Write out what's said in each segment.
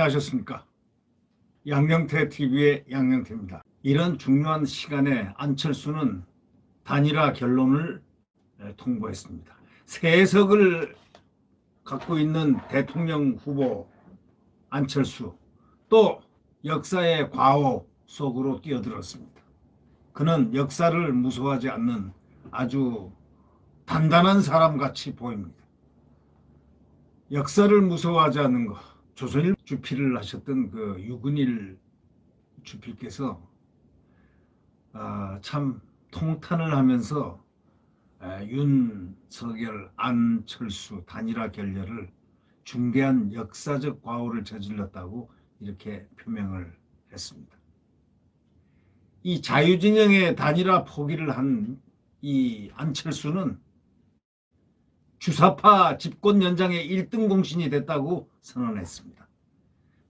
안녕하셨습니까? 양영태 TV의 양영태입니다. 이런 중요한 시간에 안철수는 단일화 결론을 통보했습니다. 세석을 갖고 있는 대통령 후보 안철수, 또 역사의 과오 속으로 뛰어들었습니다. 그는 역사를 무서워하지 않는 아주 단단한 사람같이 보입니다. 역사를 무서워하지 않는 것, 조선일 주필을 하셨던 그 유근일 주필께서 참 통탄을 하면서 윤석열, 안철수 단일화 결렬을 중대한 역사적 과오를 저질렀다고 이렇게 표명을 했습니다. 이 자유진영의 단일화 포기를 한 이 안철수는 주사파 집권 연장의 1등 공신이 됐다고 선언했습니다.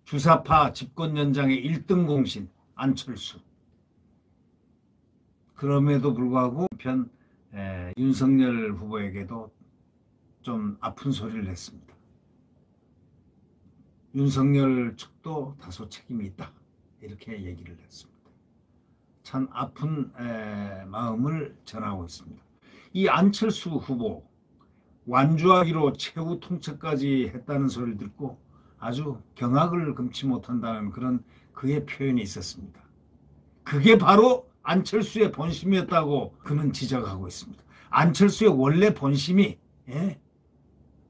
주사파 집권 연장의 1등 공신 안철수. 그럼에도 불구하고 한편 윤석열 후보에게도 좀 아픈 소리를 냈습니다. 윤석열 측도 다소 책임이 있다, 이렇게 얘기를 했습니다. 참 아픈 마음을 전하고 있습니다. 이 안철수 후보 완주하기로 최후 통첩까지 했다는 소리를 듣고 아주 경악을 금치 못한다는 그런 그의 표현이 있었습니다. 그게 바로 안철수의 본심이었다고 그는 지적하고 있습니다. 안철수의 원래 본심이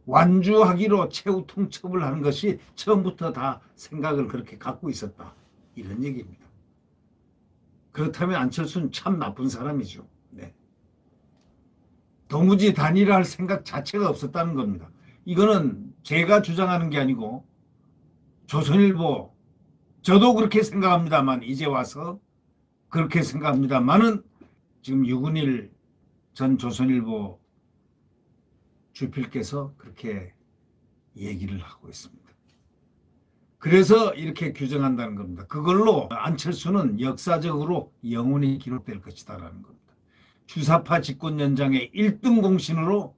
완주하기로 최후 통첩을 하는 것이 처음부터 다 생각을 그렇게 갖고 있었다, 이런 얘기입니다. 그렇다면 안철수는 참 나쁜 사람이죠. 네. 도무지 단일화할 생각 자체가 없었다는 겁니다. 이거는 제가 주장하는 게 아니고 조선일보, 저도 그렇게 생각합니다만, 이제 와서 그렇게 생각합니다만은 지금 유근일 전 조선일보 주필께서 그렇게 얘기를 하고 있습니다. 그래서 이렇게 규정한다는 겁니다. 그걸로 안철수는 역사적으로 영원히 기록될 것이다라는 겁니다. 주사파 집권 연장의 1등 공신으로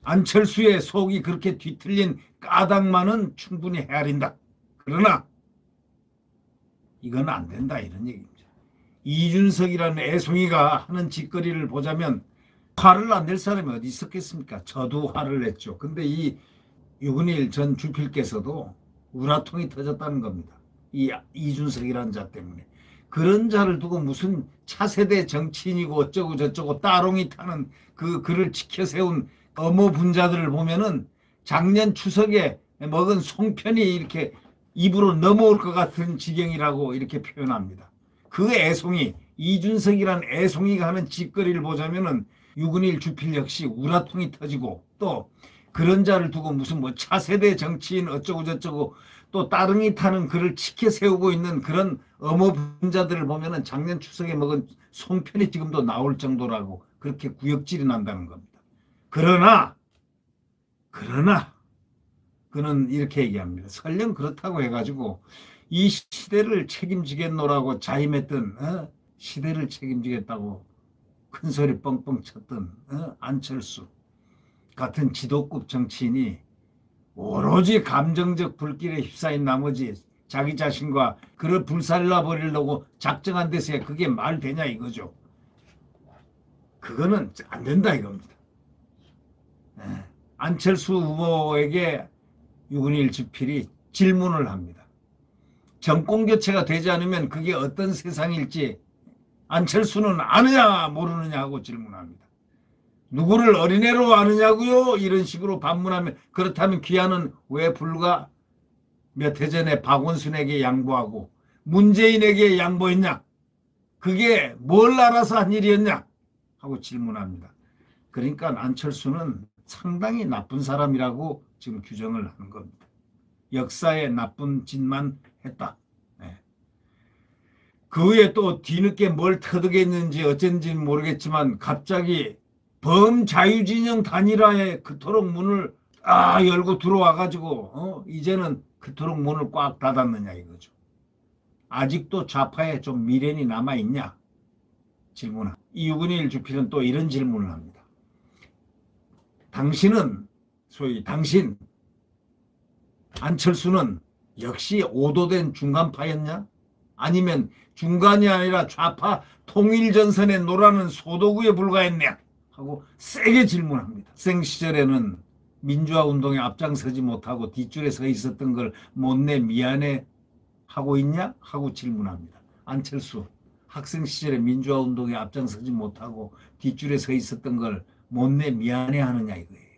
안철수의 속이 그렇게 뒤틀린 까닭만은 충분히 헤아린다. 그러나 이건 안 된다, 이런 얘기입니다. 이준석이라는 애송이가 하는 짓거리를 보자면 화를 안 낼 사람이 어디 있었겠습니까? 저도 화를 냈죠. 근데 이 유근일 전 주필께서도 우라통이 터졌다는 겁니다. 이 이준석이라는 자 때문에. 그런 자를 두고 무슨 차세대 정치인이고 어쩌고 저쩌고 따롱이 타는 그 그를 지켜 세운 어머 분자들을 보면은 작년 추석에 먹은 송편이 이렇게 입으로 넘어올 것 같은 지경이라고 이렇게 표현합니다. 그 애송이, 이준석이라는 애송이가 하는 짓거리를 보자면은 유근일 주필 역시 우라통이 터지고, 또 그런 자를 두고 무슨 뭐 차세대 정치인 어쩌고 저쩌고 또 따릉이 타는 그를 지켜 세우고 있는 그런 어머 분자들을 보면은 작년 추석에 먹은 송편이 지금도 나올 정도라고 그렇게 구역질이 난다는 겁니다. 그러나 그는 이렇게 얘기합니다. 설령 그렇다고 해가지고 이 시대를 책임지겠노라고 자임했던 시대를 책임지겠다고 큰소리 뻥뻥 쳤던 안철수 같은 지도급 정치인이 오로지 감정적 불길에 휩싸인 나머지 자기 자신과 그를 불살라 버리려고 작정한 데서 그게 말 되냐 이거죠. 그거는 안 된다 이겁니다. 안철수 후보에게 유근일 주필이 질문을 합니다. 정권 교체가 되지 않으면 그게 어떤 세상일지 안철수는 아느냐 모르느냐 하고 질문합니다. 누구를 어린애로 아느냐고요? 이런 식으로 반문하면, 그렇다면 귀하는 왜 불과 몇 해 전에 박원순에게 양보하고 문재인에게 양보했냐? 그게 뭘 알아서 한 일이었냐? 하고 질문합니다. 그러니까 안철수는 상당히 나쁜 사람이라고 지금 규정을 하는 겁니다. 역사에 나쁜 짓만 했다. 그 후에 또 뒤늦게 뭘 터득했는지 어쩐지 모르겠지만 갑자기 범자유진영 단일화에 그토록 문을 열고 들어와가지고 이제는 그토록 문을 꽉 닫았느냐 이거죠. 아직도 좌파에 좀 미련이 남아있냐 질문합니다. 이 유근일 주필은 또 이런 질문을 합니다. 당신은 소위 당신 안철수는 역시 오도된 중간파였냐? 아니면 중간이 아니라 좌파 통일전선에 노라는 소도구에 불과했냐? 하고 세게 질문합니다. 학생 시절에는 민주화 운동에 앞장서지 못하고 뒷줄에 서 있었던 걸 못내 미안해 하고 있냐? 하고 질문합니다. 안철수, 학생 시절에 민주화 운동에 앞장서지 못하고 뒷줄에 서 있었던 걸 못내 미안해 하느냐 이거예요.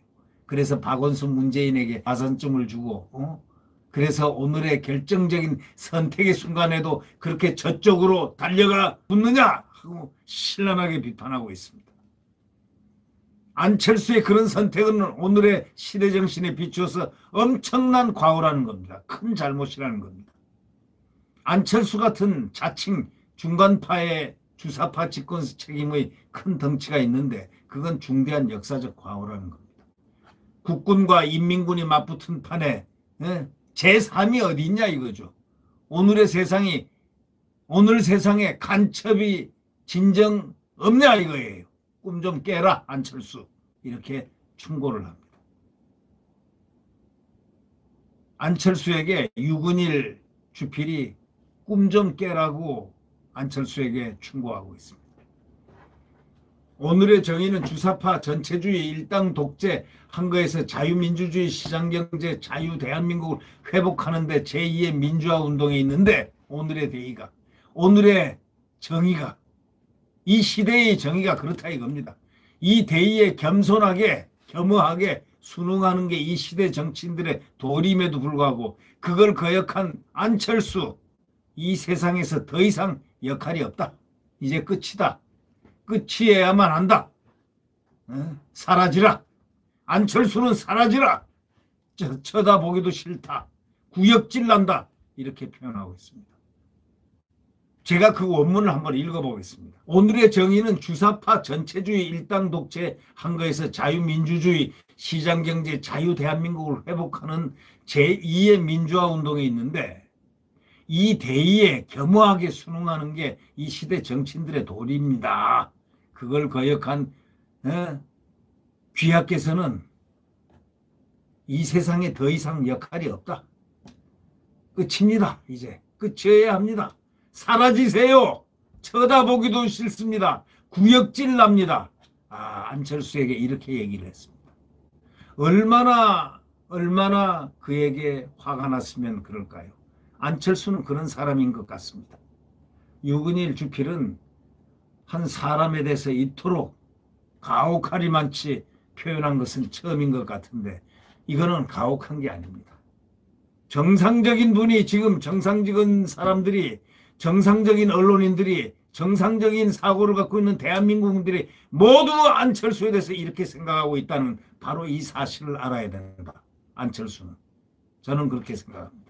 그래서 박원순 문재인에게 가산점을 주고 그래서 오늘의 결정적인 선택의 순간에도 그렇게 저쪽으로 달려가 붙느냐 하고 신랄하게 비판하고 있습니다. 안철수의 그런 선택은 오늘의 시대정신에 비추어서 엄청난 과오라는 겁니다. 큰 잘못이라는 겁니다. 안철수 같은 자칭 중간파의 주사파 집권 책임의 큰 덩치가 있는데 그건 중대한 역사적 과오라는 겁니다. 국군과 인민군이 맞붙은 판에 제3이 어디 있냐 이거죠. 오늘 세상에 간첩이 진정 없냐 이거예요. 꿈 좀 깨라 안철수. 이렇게 충고를 합니다. 안철수에게 유근일 주필이 꿈 좀 깨라고 안철수에게 충고하고 있습니다. 오늘의 정의는 주사파 전체주의 일당 독재 한거에서 자유민주주의 시장경제 자유 대한민국을 회복하는 데 제2의 민주화 운동에 있는데 오늘의 대의가 오늘의 정의가 이 시대의 정의가 그렇다 이겁니다. 이 대의에 겸손하게 겸허하게 순응하는 게 이 시대 정치인들의 도림에도 불구하고 그걸 거역한 안철수 이 세상에서 더 이상 역할이 없다. 이제 끝이다. 끝이어야만 한다. 사라지라. 안철수는 사라지라. 쳐다보기도 싫다. 구역질 난다. 이렇게 표현하고 있습니다. 제가 그 원문을 한번 읽어보겠습니다. 오늘의 정의는 주사파 전체주의 일당 독재 한거에서 자유민주주의 시장경제 자유 대한민국을 회복하는 제2의 민주화 운동이 있는데 이 대의에 겸허하게 순응하는 게 이 시대 정치인들의 도리입니다. 그걸 거역한 귀하께서는 이 세상에 더 이상 역할이 없다. 끝입니다. 이제 끝이어야 합니다. 사라지세요. 쳐다보기도 싫습니다. 구역질 납니다. 안철수에게 이렇게 얘기를 했습니다. 얼마나 그에게 화가 났으면 그럴까요? 안철수는 그런 사람인 것 같습니다. 유근일 주필은 한 사람에 대해서 이토록 가혹하리만치 표현한 것은 처음인 것 같은데 이거는 가혹한 게 아닙니다. 정상적인 분이 지금 정상적인 사람들이 정상적인 언론인들이 정상적인 사고를 갖고 있는 대한민국인들이 모두 안철수에 대해서 이렇게 생각하고 있다는 바로 이 사실을 알아야 된다. 안철수는. 저는 그렇게 생각합니다.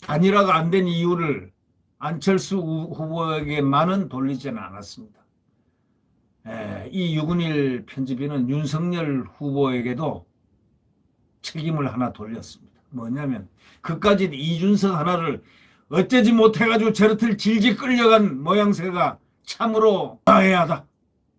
단일화가 안 된 이유를 안철수 후보에게만은 돌리지는 않았습니다. 이 유근일 편집인은 윤석열 후보에게도 책임을 하나 돌렸습니다. 뭐냐면 그까지 이준석 하나를 어쩌지 못해가지고 저렇게 질질 끌려간 모양새가 참으로 화해하다.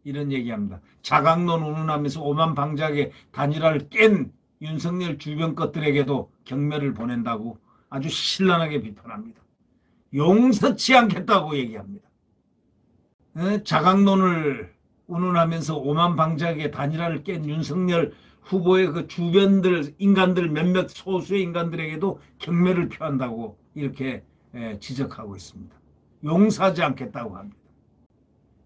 이런 얘기합니다. 자강론 운운하면서 오만방자하게 단일화를 깬 윤석열 주변 것들에게도 경멸을 보낸다고 아주 신랄하게 비판합니다. 용서치 않겠다고 얘기합니다. 자강론을 운운하면서 오만방자하게 단일화를 깬 윤석열 후보의 그 주변들 인간들 몇몇 소수의 인간들에게도 경멸을 표한다고 이렇게 지적하고 있습니다. 용서하지 않겠다고 합니다.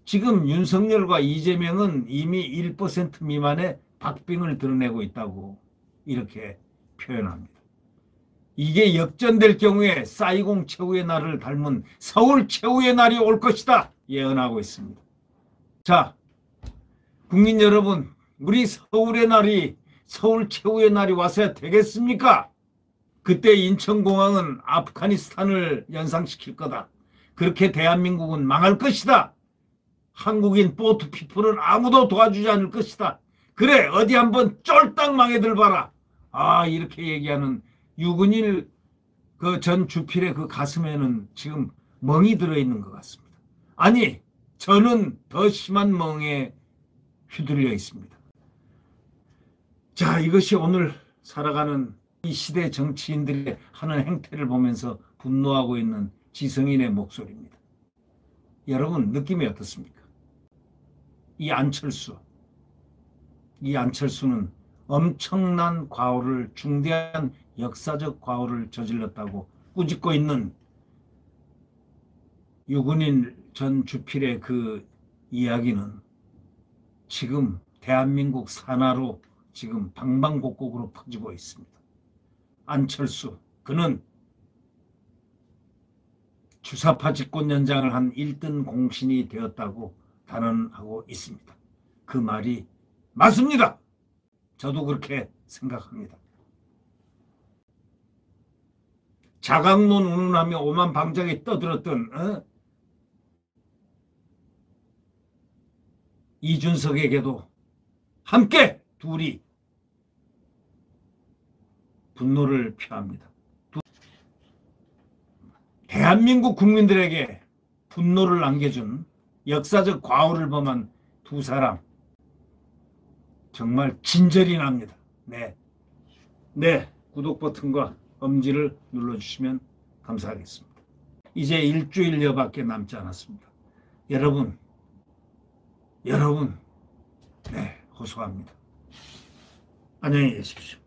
지금 윤석열과 이재명은 이미 1% 미만의 박빙을 드러내고 있다고 이렇게 표현합니다. 이게 역전될 경우에 사이공 최후의 날을 닮은 서울 최후의 날이 올 것이다 예언하고 있습니다. 자, 국민 여러분, 우리 서울의 날이 서울 최후의 날이 와서야 되겠습니까? 그때 인천공항은 아프가니스탄을 연상시킬 거다. 그렇게 대한민국은 망할 것이다. 한국인 보트피플은 아무도 도와주지 않을 것이다. 그래 어디 한번 쫄딱 망해들 봐라. 이렇게 얘기하는 유근일 그 전 주필의 그 가슴에는 지금 멍이 들어있는 것 같습니다. 아니 저는 더 심한 멍에 휘둘려 있습니다. 자, 이것이 오늘 살아가는 이 시대 정치인들이 하는 행태를 보면서 분노하고 있는 지성인의 목소리입니다. 여러분 느낌이 어떻습니까? 이 안철수는 엄청난 과오를, 중대한 역사적 과오를 저질렀다고 꾸짖고 있는 유근인 전 주필의 그 이야기는 지금 대한민국 산하로 지금 방방곡곡으로 퍼지고 있습니다. 안철수, 그는 주사파 집권연장을 한 1등 공신이 되었다고 단언하고 있습니다. 그 말이 맞습니다. 저도 그렇게 생각합니다. 자강론 운운하며 오만방장에 떠들었던 이준석에게도 함께 둘이 분노를 표합니다. 대한민국 국민들에게 분노를 안겨준 역사적 과오를 범한 두 사람, 정말 진절이 납니다. 네, 구독 버튼과 엄지를 눌러주시면 감사하겠습니다. 이제 일주일여밖에 남지 않았습니다. 여러분, 호소합니다. 안녕히 계십시오.